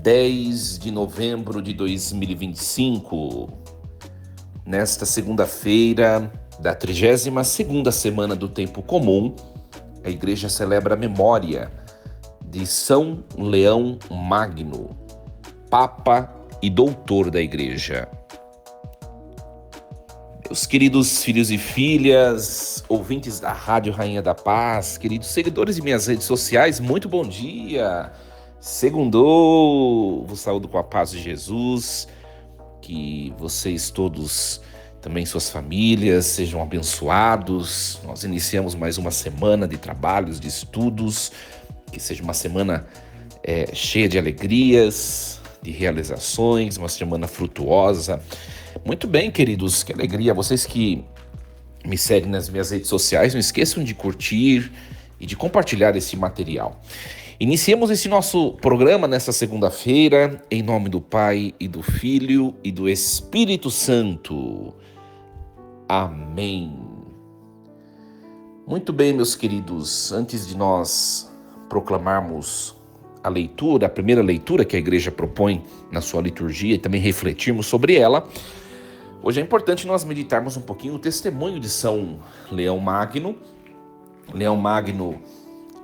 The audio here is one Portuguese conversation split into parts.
10 de novembro de 2025. Nesta segunda-feira da 32ª semana do Tempo Comum, a Igreja celebra a memória de São Leão Magno, Papa e Doutor da Igreja. Meus queridos filhos e filhas, ouvintes da Rádio Rainha da Paz, queridos seguidores de minhas redes sociais, muito bom dia! Segundou! Vos saúdo com a paz de Jesus, que vocês todos, também suas famílias, sejam abençoados. Nós iniciamos mais uma semana de trabalhos, de estudos, que seja uma semana cheia de alegrias, de realizações, uma semana frutuosa. Muito bem, queridos, que alegria. Vocês que me seguem nas minhas redes sociais, não esqueçam de curtir e de compartilhar esse material. Iniciemos esse nosso programa nesta segunda-feira, em nome do Pai e do Filho e do Espírito Santo. Amém. Muito bem, meus queridos, antes de nós proclamarmos a primeira leitura que a igreja propõe na sua liturgia e também refletirmos sobre ela, hoje é importante nós meditarmos um pouquinho o testemunho de São Leão Magno. Leão Magno,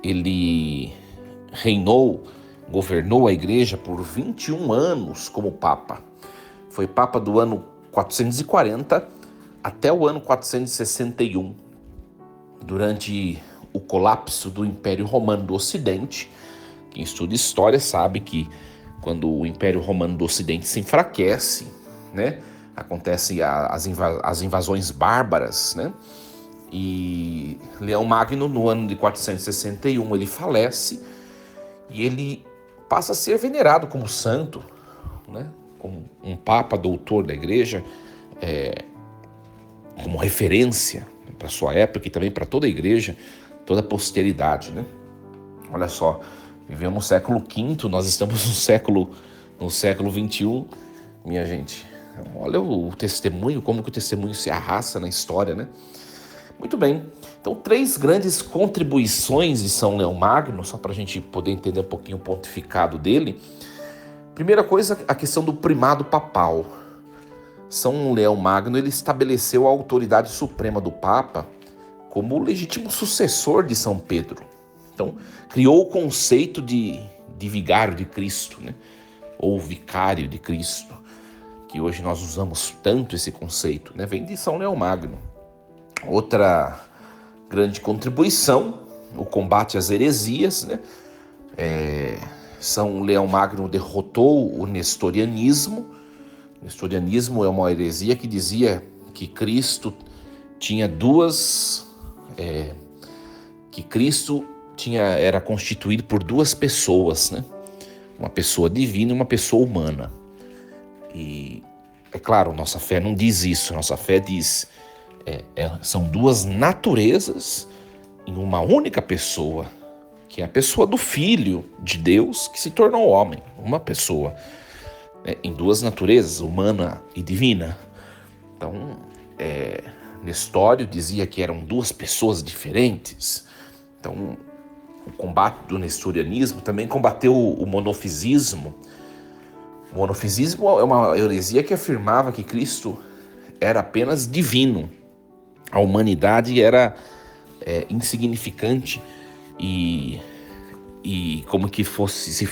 ele governou a igreja por 21 anos como papa. Foi papa do ano 440 até o ano 461, durante o colapso do Império Romano do Ocidente. Quem estuda história sabe que quando o Império Romano do Ocidente se enfraquece, né, acontecem as invasões bárbaras, né? E Leão Magno, no ano de 461, ele falece e ele passa a ser venerado como santo, né? Como um papa doutor da igreja, como referência para sua época e também para toda a igreja, toda a posteridade, né? Olha só, vivemos no século V, nós estamos no século XXI, minha gente. Olha o testemunho, como que o testemunho se arrasta na história, né? Muito bem, então 3 grandes contribuições de São Leão Magno, só para a gente poder entender um pouquinho o pontificado dele. Primeira coisa, a questão do primado papal. São Leão Magno, ele estabeleceu a autoridade suprema do Papa como o legítimo sucessor de São Pedro. Então, criou o conceito de vigário de Cristo, né? Ou vicário de Cristo, que hoje nós usamos tanto esse conceito, né? Vem de São Leão Magno. Outra grande contribuição, o combate às heresias, né? São Leão Magno derrotou o nestorianismo. O nestorianismo é uma heresia que dizia que Cristo era constituído por 2 pessoas, né? Uma pessoa divina e uma pessoa humana. E é claro, nossa fé não diz isso. Nossa fé diz são 2 naturezas em uma única pessoa, que é a pessoa do Filho de Deus que se tornou homem. Uma pessoa, em 2 naturezas, humana e divina. Então, Nestório dizia que eram 2 pessoas diferentes. Então, o combate do nestorianismo também combateu o monofisismo. O monofisismo é uma heresia que afirmava que Cristo era apenas divino. A humanidade era insignificante e como que fosse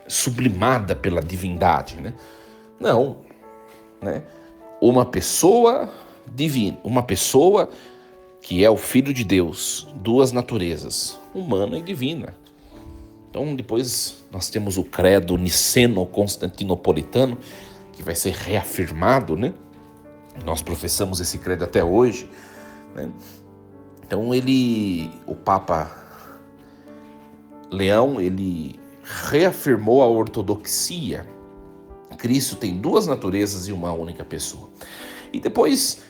sublimada pela divindade, né? Não, né? Uma pessoa divina, uma pessoa que é o Filho de Deus, 2 naturezas, humana e divina. Então depois nós temos o credo niceno-constantinopolitano, que vai ser reafirmado, né? Nós professamos esse credo até hoje, né? Então o Papa Leão, ele reafirmou a ortodoxia. Cristo tem 2 naturezas e uma única pessoa. E depois,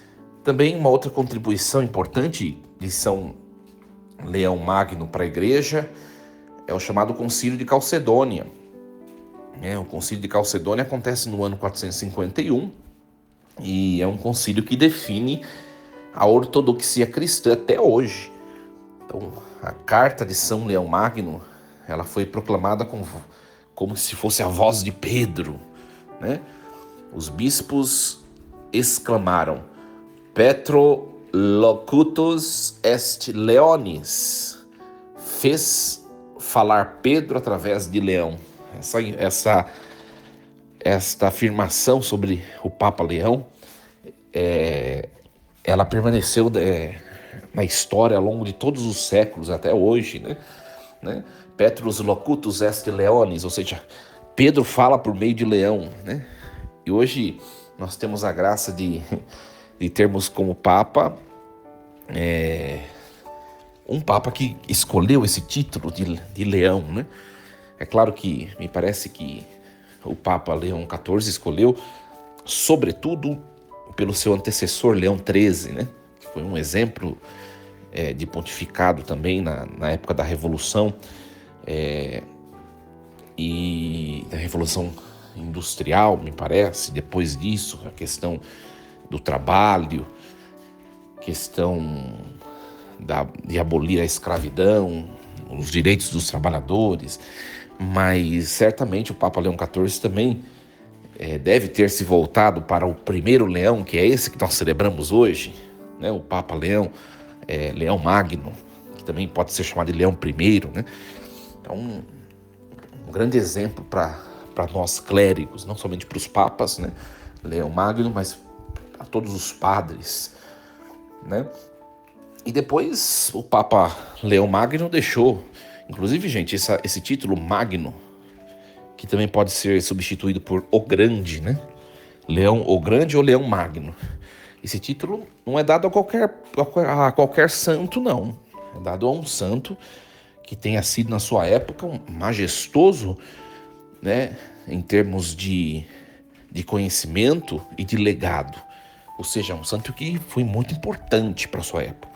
também uma outra contribuição importante de São Leão Magno para a igreja é o chamado Concílio de Calcedônia. O Concílio de Calcedônia acontece no ano 451 e é um concílio que define a ortodoxia cristã até hoje. Então, a carta de São Leão Magno ela foi proclamada como se fosse a voz de Pedro, né? Os bispos exclamaram: Petro locutus est leonis. Fez falar Pedro através de leão. Esta afirmação sobre o Papa Leão, ela permaneceu na história ao longo de todos os séculos até hoje, né? Petrus locutus est leonis, ou seja, Pedro fala por meio de leão, né? E hoje nós temos a graça de termos como Papa um Papa que escolheu esse título de leão, né? É claro que me parece que o Papa Leão XIV escolheu, sobretudo, pelo seu antecessor Leão XIII, né? Que foi um exemplo de pontificado também na época da Revolução e da Revolução Industrial, me parece. Depois disso, a questão do trabalho, questão de abolir a escravidão, os direitos dos trabalhadores, mas certamente o Papa Leão XIV também deve ter se voltado para o primeiro leão, que é esse que nós celebramos hoje, né? O Papa Leão, Leão Magno, que também pode ser chamado de Leão I, né? É um grande exemplo para nós clérigos, não somente para os papas, né? Leão Magno, mas para todos os padres, né? E depois o Papa Leão Magno deixou, inclusive, gente, esse título Magno, que também pode ser substituído por O Grande, né? Leão O Grande ou Leão Magno. Esse título não é dado a qualquer santo, não. É dado a um santo que tenha sido, na sua época, um majestoso, né, em termos de conhecimento e de legado. Ou seja, um santo que foi muito importante para a sua época.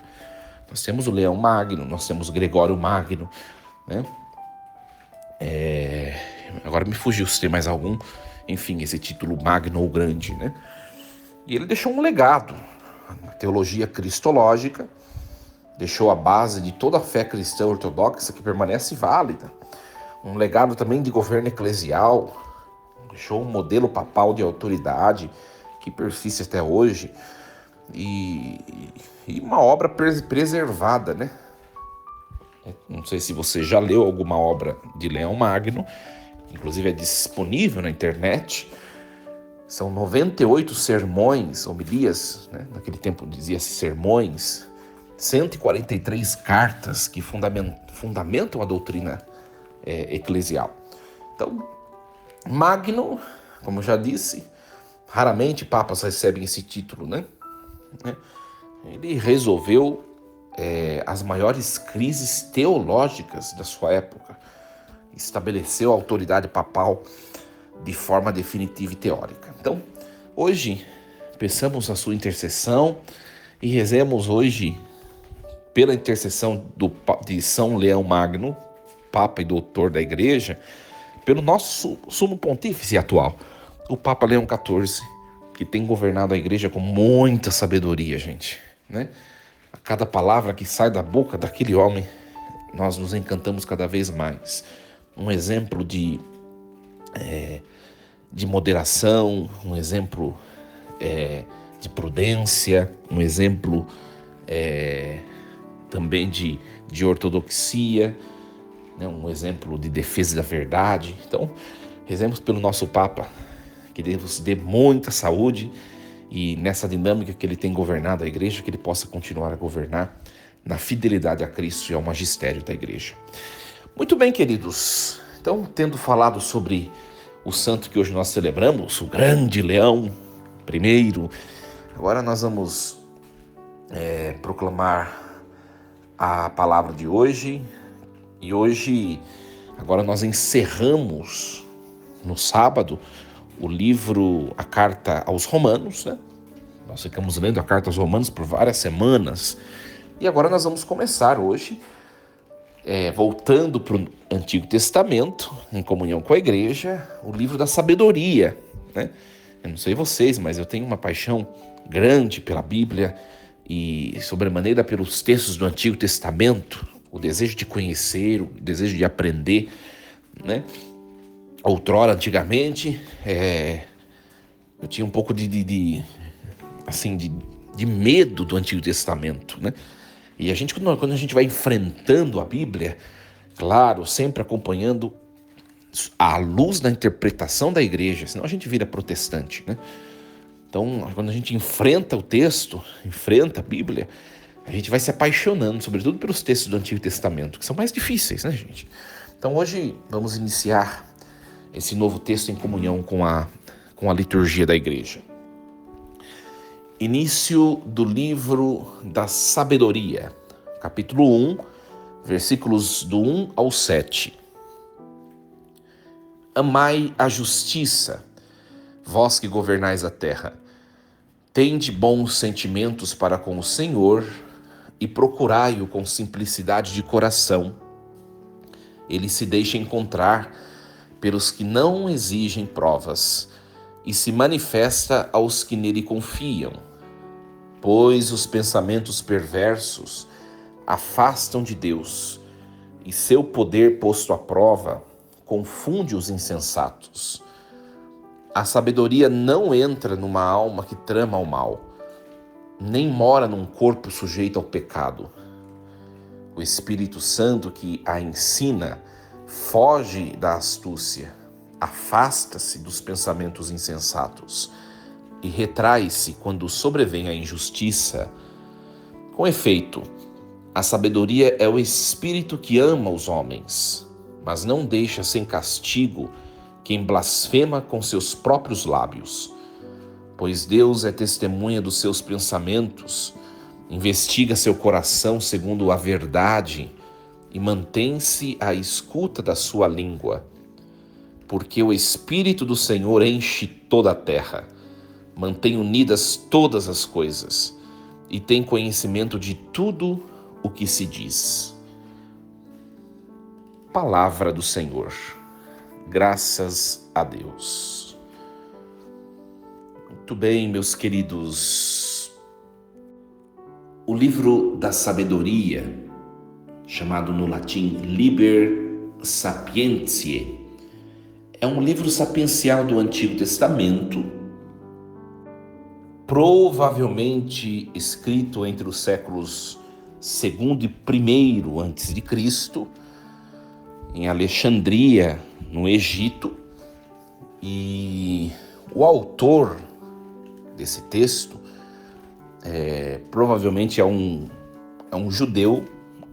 Nós temos o Leão Magno, nós temos o Gregório Magno, né? Agora me fugiu se tem mais algum. Enfim, esse título Magno ou Grande, né? E ele deixou um legado na teologia cristológica, deixou a base de toda a fé cristã ortodoxa que permanece válida. Um legado também de governo eclesial, deixou um modelo papal de autoridade que persiste até hoje. E uma obra preservada, né? Não sei se você já leu alguma obra de Leão Magno, inclusive é disponível na internet. São 98 sermões, homilias, né? Naquele tempo dizia-se sermões, 143 cartas que fundamentam a doutrina eclesial. Então, Magno, como eu já disse, raramente papas recebem esse título, né? Ele resolveu as maiores crises teológicas da sua época, estabeleceu a autoridade papal de forma definitiva e teórica. Então, hoje, peçamos a sua intercessão e rezemos hoje pela intercessão de São Leão Magno, Papa e Doutor da Igreja, pelo nosso sumo pontífice atual, o Papa Leão XIV, que tem governado a Igreja com muita sabedoria, gente, né? A cada palavra que sai da boca daquele homem, nós nos encantamos cada vez mais. Um exemplo de moderação, um exemplo de prudência, um exemplo também de ortodoxia, né? Um exemplo de defesa da verdade. Então, rezemos pelo nosso Papa, que Deus dê muita saúde e nessa dinâmica que ele tem governado a Igreja, que ele possa continuar a governar na fidelidade a Cristo e ao magistério da Igreja. Muito bem, queridos. Então, tendo falado sobre o santo que hoje nós celebramos, o grande Leão I, agora nós vamos proclamar a palavra de hoje. E hoje, agora nós encerramos no sábado o livro, a carta aos Romanos, né? Nós ficamos lendo a carta aos Romanos por várias semanas. E agora nós vamos começar hoje, voltando para o Antigo Testamento, em comunhão com a Igreja, o livro da sabedoria, né? Eu não sei vocês, mas eu tenho uma paixão grande pela Bíblia e, sobremaneira, pelos textos do Antigo Testamento, o desejo de conhecer, o desejo de aprender, né? Outrora, antigamente, eu tinha um pouco de medo do Antigo Testamento, né? E quando a gente vai enfrentando a Bíblia, claro, sempre acompanhando à luz da interpretação da igreja, senão a gente vira protestante, né? Então, quando a gente enfrenta o texto, enfrenta a Bíblia, a gente vai se apaixonando, sobretudo pelos textos do Antigo Testamento, que são mais difíceis, né, gente? Então, hoje vamos iniciar esse novo texto em comunhão com a liturgia da igreja. Início do livro da sabedoria, capítulo 1, versículos do 1 ao 7. Amai a justiça, vós que governais a terra. Tende bons sentimentos para com o Senhor e procurai-o com simplicidade de coração. Ele se deixa encontrar pelos que não exigem provas e se manifesta aos que nele confiam. Pois os pensamentos perversos afastam de Deus e seu poder posto à prova confunde os insensatos. A sabedoria não entra numa alma que trama o mal, nem mora num corpo sujeito ao pecado. O Espírito Santo que a ensina foge da astúcia, afasta-se dos pensamentos insensatos e retrai-se quando sobrevém a injustiça. Com efeito, a sabedoria é o Espírito que ama os homens, mas não deixa sem castigo quem blasfema com seus próprios lábios. Pois Deus é testemunha dos seus pensamentos, investiga seu coração segundo a verdade e mantém-se à escuta da sua língua. Porque o Espírito do Senhor enche toda a terra, mantém unidas todas as coisas e tem conhecimento de tudo o que se diz. Palavra do Senhor. Graças a Deus. Muito bem, meus queridos. O livro da sabedoria, chamado no latim Liber Sapientiae, é um livro sapiencial do Antigo Testamento, provavelmente escrito entre os séculos II e I a.C., em Alexandria, no Egito, e o autor desse texto provavelmente é um judeu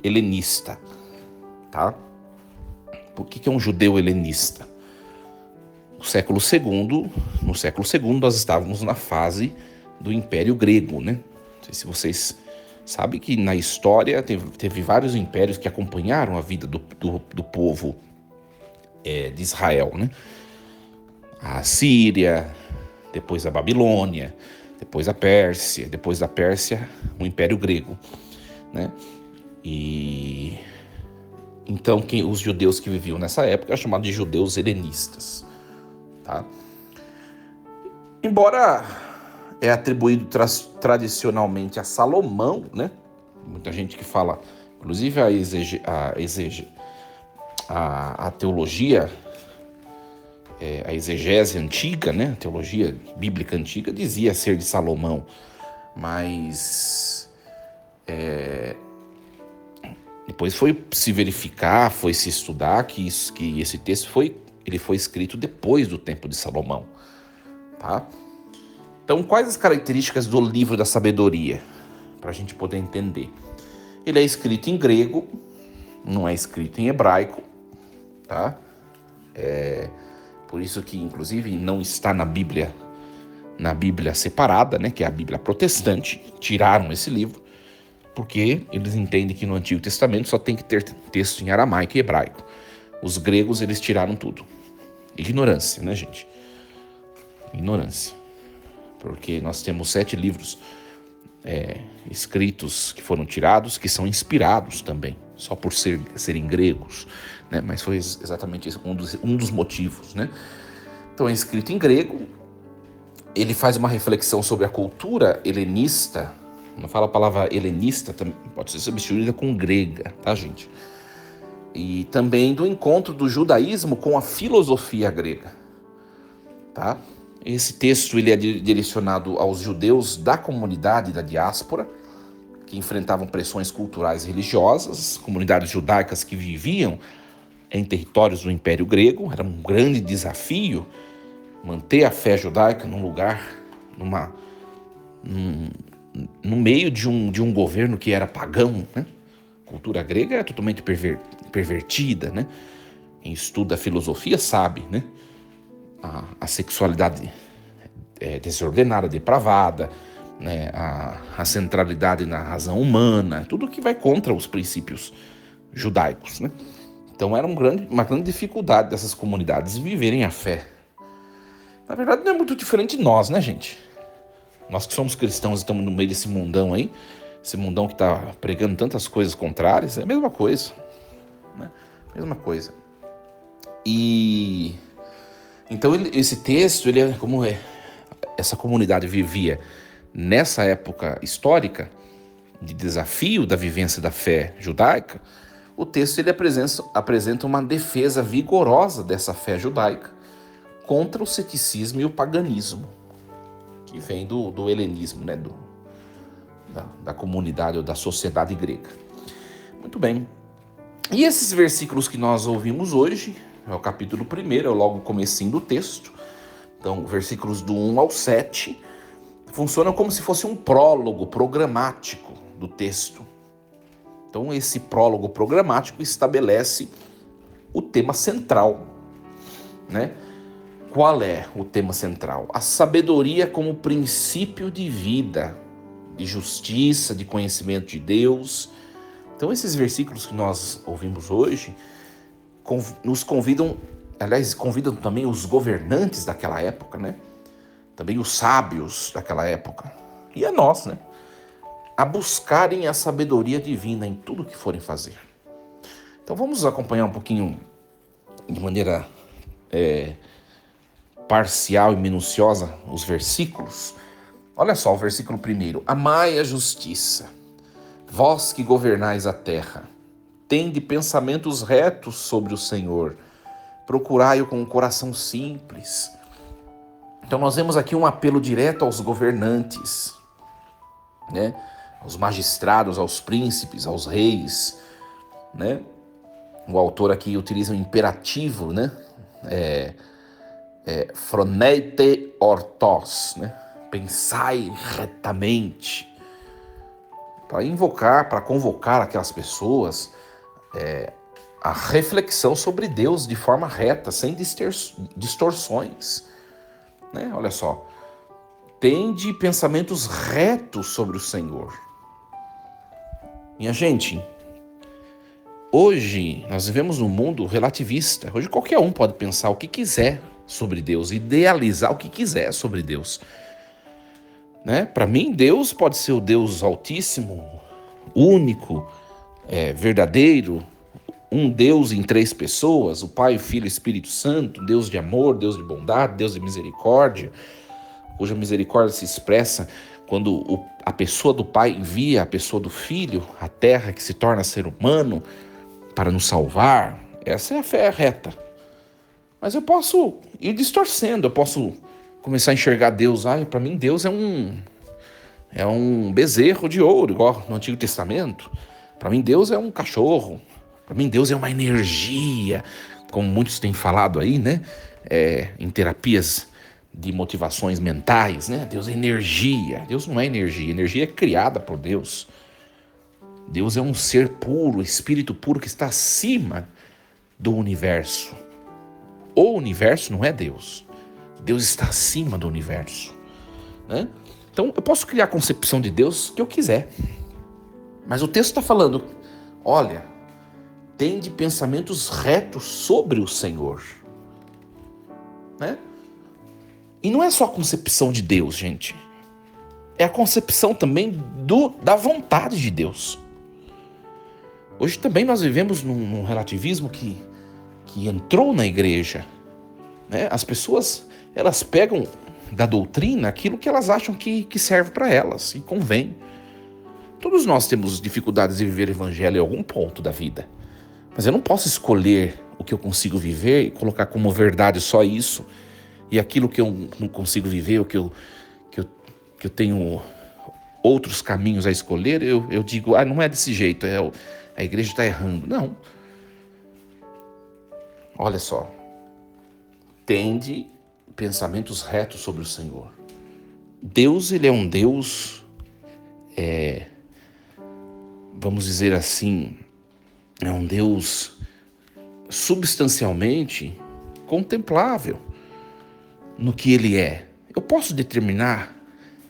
helenista, tá? Por que é um judeu helenista? No século II nós estávamos na fase do Império Grego, né? Não sei se vocês sabem que na história teve vários impérios que acompanharam a vida do povo de Israel, né? A Síria, depois a Babilônia, depois a Pérsia, depois da Pérsia o Império Grego, né? E então os judeus que viviam nessa época eram chamados de judeus helenistas, tá? Embora é atribuído tradicionalmente a Salomão, né? Muita gente que fala, inclusive a teologia, a exegese antiga, né? A teologia bíblica antiga dizia ser de Salomão, mas depois foi se verificar, foi se estudar que esse texto foi escrito depois do tempo de Salomão, tá? Então, quais as características do livro da sabedoria? Para a gente poder entender. Ele é escrito em grego, não é escrito em hebraico, tá? Por isso que, inclusive, não está na Bíblia separada, né? Que é a Bíblia protestante. Tiraram esse livro, porque eles entendem que no Antigo Testamento só tem que ter texto em aramaico e hebraico. Os gregos, eles tiraram tudo. Ignorância, né, gente? Ignorância. Porque nós temos 7 livros escritos que foram tirados, que são inspirados também, só por serem gregos, né? Mas foi exatamente esse um dos motivos, né? Então é escrito em grego, ele faz uma reflexão sobre a cultura helenista Não fala a palavra helenista, pode ser substituída com grega, tá, gente? E também do encontro do judaísmo com a filosofia grega, tá? Esse texto ele é direcionado aos judeus da comunidade da diáspora, que enfrentavam pressões culturais e religiosas, comunidades judaicas que viviam em territórios do Império Grego. Era um grande desafio manter a fé judaica num lugar, no meio de um governo que era pagão, né? A cultura grega é totalmente pervertida, né? Quem estuda filosofia sabe, né? A sexualidade desordenada, depravada, né? A centralidade na razão humana, tudo que vai contra os princípios judaicos, né? Então era uma grande dificuldade dessas comunidades viverem a fé. Na verdade não é muito diferente de nós, né, gente? Nós que somos cristãos estamos no meio desse mundão aí, esse mundão que está pregando tantas coisas contrárias, é a mesma coisa, né? Mesma coisa. E então esse texto, ele é como essa comunidade vivia nessa época histórica de desafio da vivência da fé judaica. O texto ele apresenta uma defesa vigorosa dessa fé judaica contra o ceticismo e o paganismo, que vem do helenismo, né? Da comunidade ou da sociedade grega. Muito bem. E esses versículos que nós ouvimos hoje, é o capítulo 1, é logo o comecinho do texto. Então, versículos do 1 ao 7, funcionam como se fosse um prólogo programático do texto. Então, esse prólogo programático estabelece o tema central, né? Qual é o tema central? A sabedoria como princípio de vida, de justiça, de conhecimento de Deus. Então, esses versículos que nós ouvimos hoje nos convidam, aliás, convidam também os governantes daquela época, né? Também os sábios daquela época, e a nós, né? A buscarem a sabedoria divina em tudo que forem fazer. Então vamos acompanhar um pouquinho de maneira parcial e minuciosa os versículos. Olha só o versículo 1. Amai a justiça, vós que governais a terra, tende pensamentos retos sobre o Senhor, procurai-o com um coração simples. Então nós vemos aqui um apelo direto aos governantes, né? Aos magistrados, aos príncipes, aos reis, né? O autor aqui utiliza um imperativo, né? Phroneite orthos, né? Pensai retamente, para convocar aquelas pessoas a reflexão sobre Deus de forma reta, sem distorções, né? Olha só, tende pensamentos retos sobre o Senhor. Minha gente, hoje nós vivemos num mundo relativista. Hoje qualquer um pode pensar o que quiser sobre Deus, idealizar o que quiser sobre Deus, né? Para mim, Deus pode ser o Deus altíssimo, único, verdadeiro, um Deus em 3 pessoas, o Pai, o Filho e o Espírito Santo, Deus de amor, Deus de bondade, Deus de misericórdia, cuja misericórdia se expressa quando a pessoa do Pai envia a pessoa do Filho à terra, que se torna ser humano para nos salvar. Essa é a fé reta. Mas eu posso ir distorcendo, eu posso começar a enxergar Deus. Para mim Deus é um bezerro de ouro, igual no Antigo Testamento. Para mim Deus é um cachorro. Para mim Deus é uma energia, como muitos têm falado aí, né? Em terapias de motivações mentais, né? Deus é energia. Deus não é energia. Energia é criada por Deus. Deus é um ser puro, espírito puro que está acima do universo. O universo não é Deus. Deus está acima do universo, né? Então eu posso criar a concepção de Deus que eu quiser. Mas o texto está falando, olha, tende pensamentos retos sobre o Senhor, né? E não é só a concepção de Deus, gente. É a concepção também da vontade de Deus. Hoje também nós vivemos num relativismo que entrou na igreja, né? As pessoas, elas pegam da doutrina aquilo que elas acham que serve para elas e convém. Todos nós temos dificuldades de viver o evangelho em algum ponto da vida. Mas eu não posso escolher o que eu consigo viver e colocar como verdade só isso. E aquilo que eu não consigo viver, o que eu tenho outros caminhos a escolher, eu digo, não é desse jeito, a igreja está errando. Não. Olha só. Tende pensamentos retos sobre o Senhor. Deus, ele é um Deus, vamos dizer assim, é um Deus substancialmente contemplável no que ele é. Eu posso determinar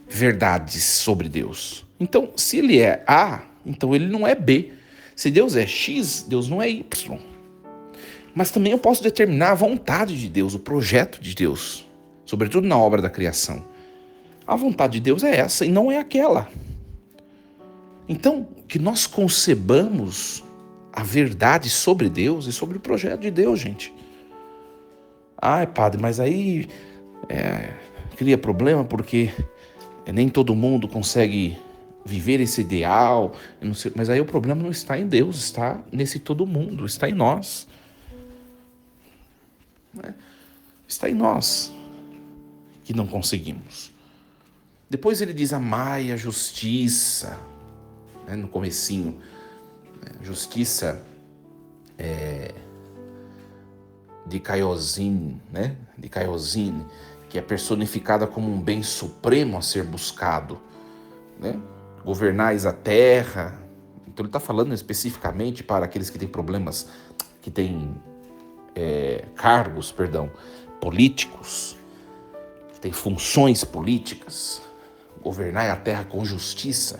verdades sobre Deus. Então, se ele é A, então ele não é B. Se Deus é X, Deus não é Y. Mas também eu posso determinar a vontade de Deus, o projeto de Deus, sobretudo na obra da criação. A vontade de Deus é essa e não é aquela. Então, que nós concebamos a verdade sobre Deus e sobre o projeto de Deus, gente. Padre, mas aí cria problema porque nem todo mundo consegue viver esse ideal. Não sei, mas aí o problema não está em Deus, está nesse todo mundo, está em nós. Está em nós que não conseguimos. Depois ele diz, amai a justiça, no comecinho. Justiça de Kaiosine, de Kaiosine, que é personificada como um bem supremo a ser buscado. Governais a terra. Então ele está falando especificamente para aqueles que têm problemas, que têm cargos, políticos, que têm funções políticas. Governai a terra com justiça,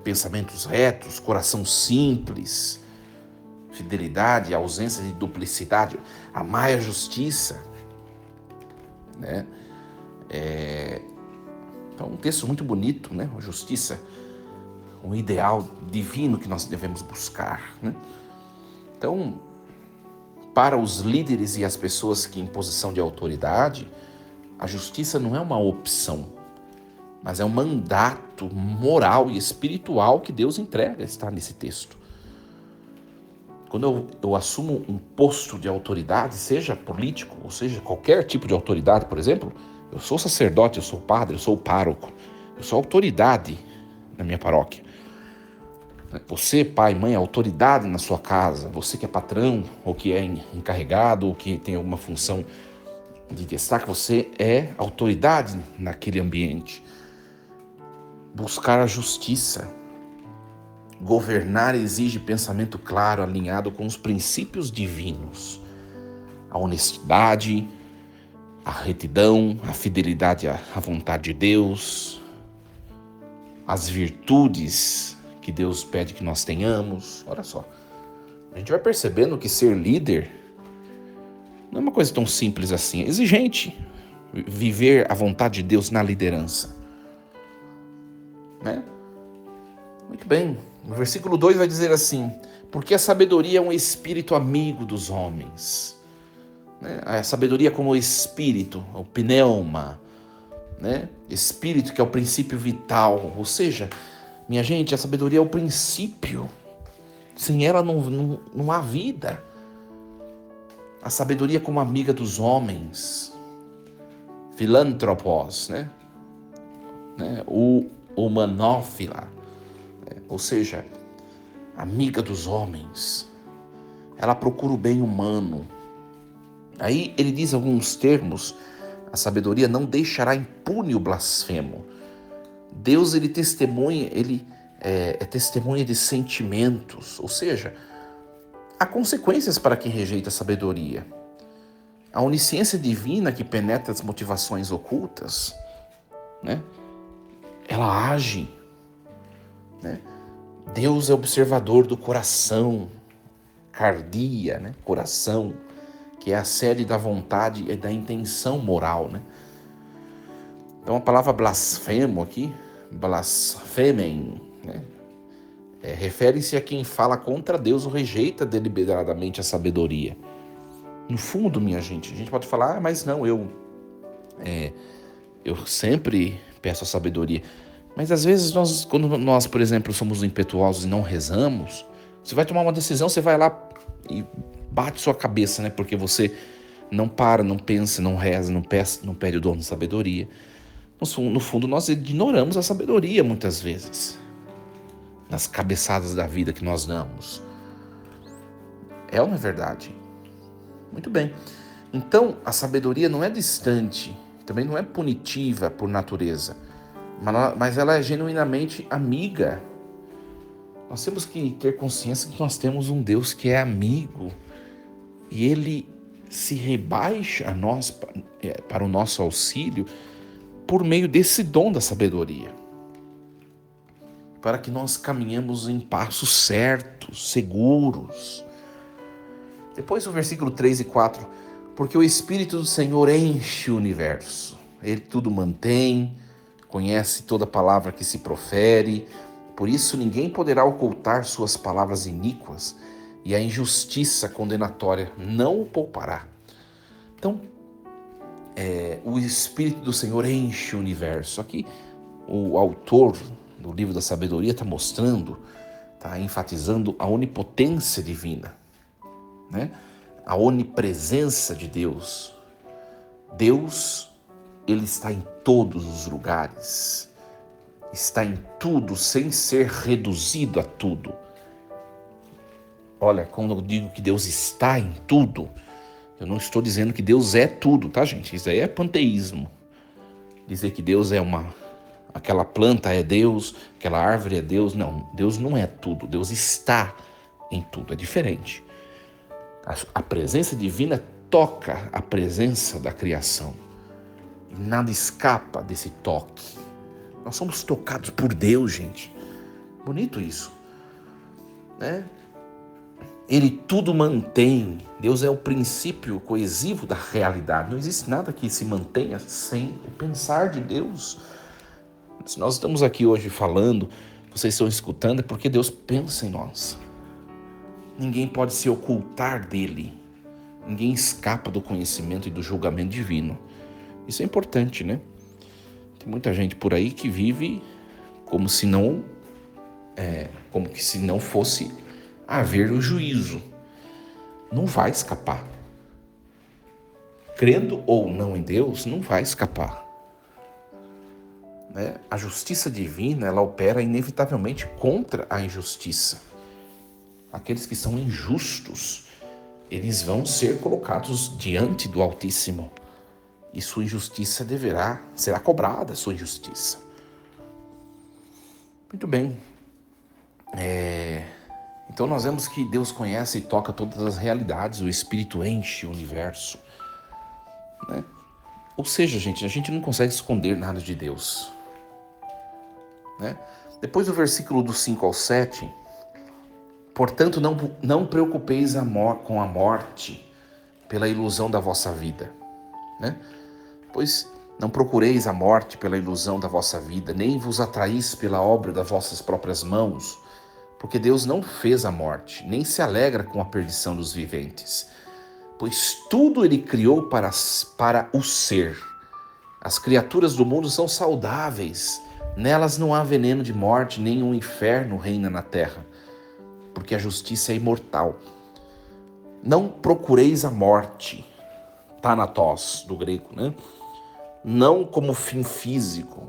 pensamentos retos, coração simples, fidelidade, ausência de duplicidade, amai a justiça. Então, um texto muito bonito, a justiça, um ideal divino que nós devemos buscar. Então, para os líderes e as pessoas que em posição de autoridade, a justiça não é uma opção, mas é um mandato moral e espiritual que Deus entrega, está nesse texto. Quando eu assumo um posto de autoridade, seja político, ou seja, qualquer tipo de autoridade, por exemplo, eu sou sacerdote, eu sou padre, eu sou pároco, eu sou autoridade na minha paróquia. Você, pai, mãe, é autoridade na sua casa, você que é patrão, ou que é encarregado, ou que tem alguma função de destaque, você é autoridade naquele ambiente. Buscar a justiça. Governar exige pensamento claro, alinhado com os princípios divinos. A honestidade, a retidão, a fidelidade à vontade de Deus, as virtudes que Deus pede que nós tenhamos. Olha só, a gente vai percebendo que ser líder não é uma coisa tão simples assim, é exigente viver a vontade de Deus na liderança. Muito bem, no versículo 2 vai dizer assim, porque a sabedoria é um espírito amigo dos homens. A sabedoria como espírito, o pneuma, espírito que é o princípio vital, ou seja, minha gente, a sabedoria é o princípio, sem ela não há vida. A sabedoria como amiga dos homens, filantropos, o humanófila, ou seja, amiga dos homens. Ela procura o bem humano. Aí ele diz alguns termos, a sabedoria não deixará impune o blasfemo. Deus, ele testemunha, ele é testemunha de sentimentos, ou seja, há consequências para quem rejeita a sabedoria. A onisciência divina que penetra as motivações ocultas, ela age. Deus é observador do coração, cardia, coração, que é a sede da vontade e da intenção moral. Então a palavra blasfemo aqui, blasfemem, refere-se a quem fala contra Deus ou rejeita deliberadamente a sabedoria. No fundo, minha gente, a gente pode falar, mas não, eu sempre peço a sabedoria. Mas às vezes, quando nós, por exemplo, somos impetuosos e não rezamos, você vai tomar uma decisão, você vai lá e bate sua cabeça, né? Porque você não para, não pensa, não reza, não pede o dom de sabedoria. No fundo, nós ignoramos a sabedoria muitas vezes, nas cabeçadas da vida que nós damos. É ou não é verdade? Muito bem. Então, a sabedoria não é distante, também não é punitiva por natureza, mas ela é genuinamente amiga. Nós temos que ter consciência que nós temos um Deus que é amigo e Ele se rebaixa a nós para o nosso auxílio por meio desse dom da sabedoria, para que nós caminhemos em passos certos, seguros. Depois o versículo 3 e 4, porque o Espírito do Senhor enche o universo, Ele tudo mantém, conhece toda palavra que se profere, por isso ninguém poderá ocultar suas palavras iníquas, e a injustiça condenatória não o poupará. Então, o Espírito do Senhor enche o universo. Aqui o autor do livro da sabedoria está mostrando, está enfatizando a onipotência divina, né? A onipresença de Deus. Deus, Ele está em todos os lugares, está em tudo sem ser reduzido a tudo. Olha, quando eu digo que Deus está em tudo, eu não estou dizendo que Deus é tudo, tá, gente? Isso aí é panteísmo. Dizer que Deus é aquela planta é Deus, aquela árvore é Deus. Não, Deus não é tudo, Deus está em tudo, é diferente. A presença divina toca a presença da criação. E nada escapa desse toque. Nós somos tocados por Deus, gente. Bonito isso, né? Ele tudo mantém. Deus é o princípio coesivo da realidade. Não existe nada que se mantenha sem o pensar de Deus. Se nós estamos aqui hoje falando, vocês estão escutando, é porque Deus pensa em nós. Ninguém pode se ocultar dele. Ninguém escapa do conhecimento e do julgamento divino. Isso é importante, né? Tem muita gente por aí que vive como se não fosse haver o juízo. Não vai escapar. Crendo ou não em Deus, não vai escapar. Né? A justiça divina, ela opera inevitavelmente contra a injustiça. Aqueles que são injustos, eles vão ser colocados diante do Altíssimo. E sua injustiça será cobrada, sua injustiça. Muito bem. Então nós vemos que Deus conhece e toca todas as realidades, o Espírito enche o universo, né? Ou seja, gente, a gente não consegue esconder nada de Deus, né? Depois do versículo do 5 ao 7, portanto não preocupeis com a morte pela ilusão da vossa vida, né? Pois não procureis a morte pela ilusão da vossa vida, nem vos atraís pela obra das vossas próprias mãos, porque Deus não fez a morte, nem se alegra com a perdição dos viventes, pois tudo Ele criou para o ser. As criaturas do mundo são saudáveis, nelas não há veneno de morte, nem um inferno reina na terra, porque a justiça é imortal. Não procureis a morte, thanatos, do grego, né? Não como fim físico,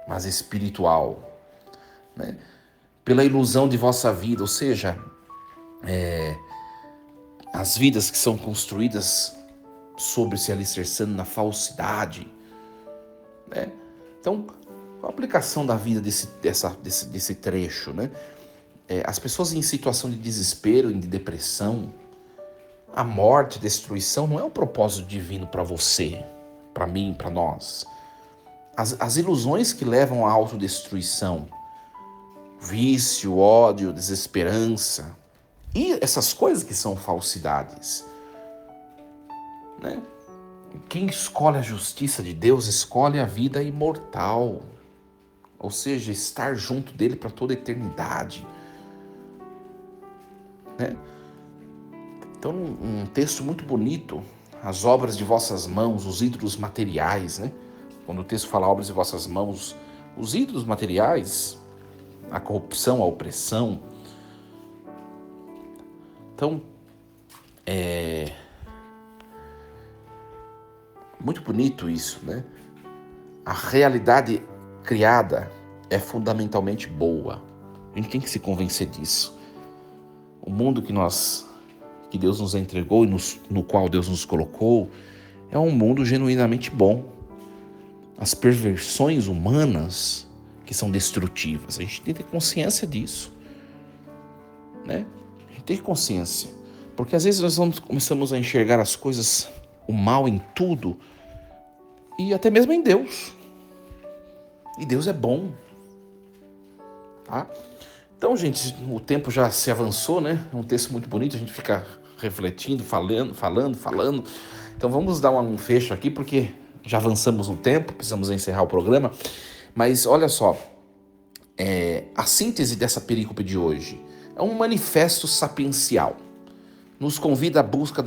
mas espiritual, né? Pela ilusão de vossa vida, ou seja, as vidas que são construídas sobre se alicerçando na falsidade, né? Então, qual a aplicação da vida desse trecho, né? As pessoas em situação de desespero, de depressão, a morte, a destruição não é um propósito divino para você, para mim, para nós. As ilusões que levam à autodestruição, vício, ódio, desesperança, e essas coisas que são falsidades, né? Quem escolhe a justiça de Deus escolhe a vida imortal, ou seja, estar junto dele para toda a eternidade, né? Então, um texto muito bonito, as obras de vossas mãos, os ídolos materiais, né? Quando o texto fala obras de vossas mãos, os ídolos materiais, a corrupção, a opressão. Então, é muito bonito isso, né? A realidade criada é fundamentalmente boa. A gente tem que se convencer disso. O mundo que Deus nos entregou e no qual Deus nos colocou é um mundo genuinamente bom. As perversões humanas que são destrutivas, a gente tem que ter consciência disso, né? A gente tem consciência, porque às vezes nós começamos a enxergar as coisas, o mal em tudo, e até mesmo em Deus. E Deus é bom, tá? Então, gente, o tempo já se avançou, né? É um texto muito bonito, a gente fica refletindo, falando. Então vamos dar um fecho aqui, porque já avançamos no tempo, precisamos encerrar o programa. Mas olha só, a síntese dessa perícope de hoje é um manifesto sapiencial. Nos convida à busca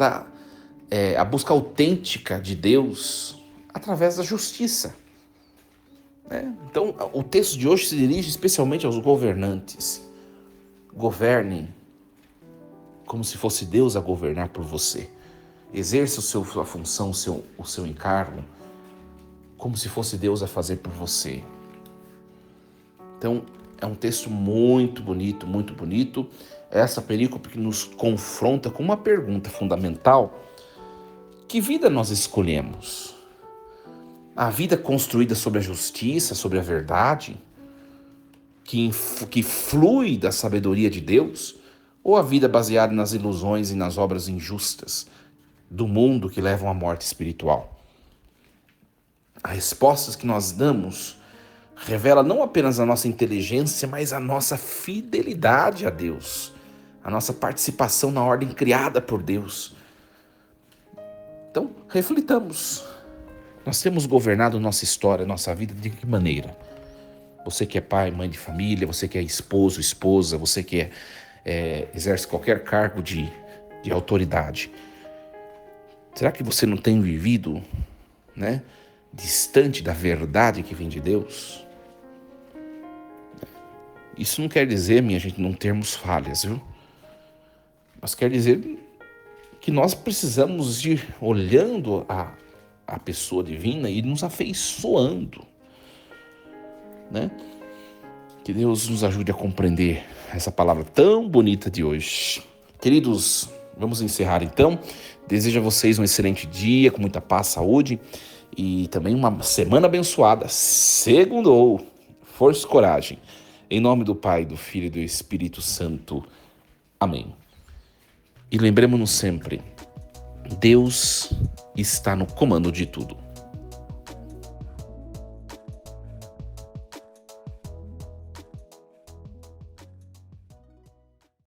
a busca autêntica de Deus através da justiça. Então, o texto de hoje se dirige especialmente aos governantes. Governem como se fosse Deus a governar por você. Exerça sua função, o seu encargo, como se fosse Deus a fazer por você. Então, é um texto muito bonito, muito bonito. Essa perícope que nos confronta com uma pergunta fundamental: que vida nós escolhemos? A vida construída sobre a justiça, sobre a verdade, que flui da sabedoria de Deus, ou a vida baseada nas ilusões e nas obras injustas do mundo que levam à morte espiritual? As respostas que nós damos revela não apenas a nossa inteligência, mas a nossa fidelidade a Deus, a nossa participação na ordem criada por Deus. Então, reflitamos. Nós temos governado nossa história, nossa vida de que maneira? Você que é pai, mãe de família, você que é esposo, esposa, você que exerce qualquer cargo de autoridade. Será que você não tem vivido, né, distante da verdade que vem de Deus? Isso não quer dizer, minha gente, não termos falhas, viu? Mas quer dizer que nós precisamos ir olhando a pessoa divina e nos afeiçoando, né? Que Deus nos ajude a compreender essa palavra tão bonita de hoje. Queridos, vamos encerrar então. Desejo a vocês um excelente dia, com muita paz, saúde e também uma semana abençoada. Segundou. Força e coragem. Em nome do Pai, do Filho e do Espírito Santo. Amém. E lembremos-nos sempre, Deus está no comando de tudo.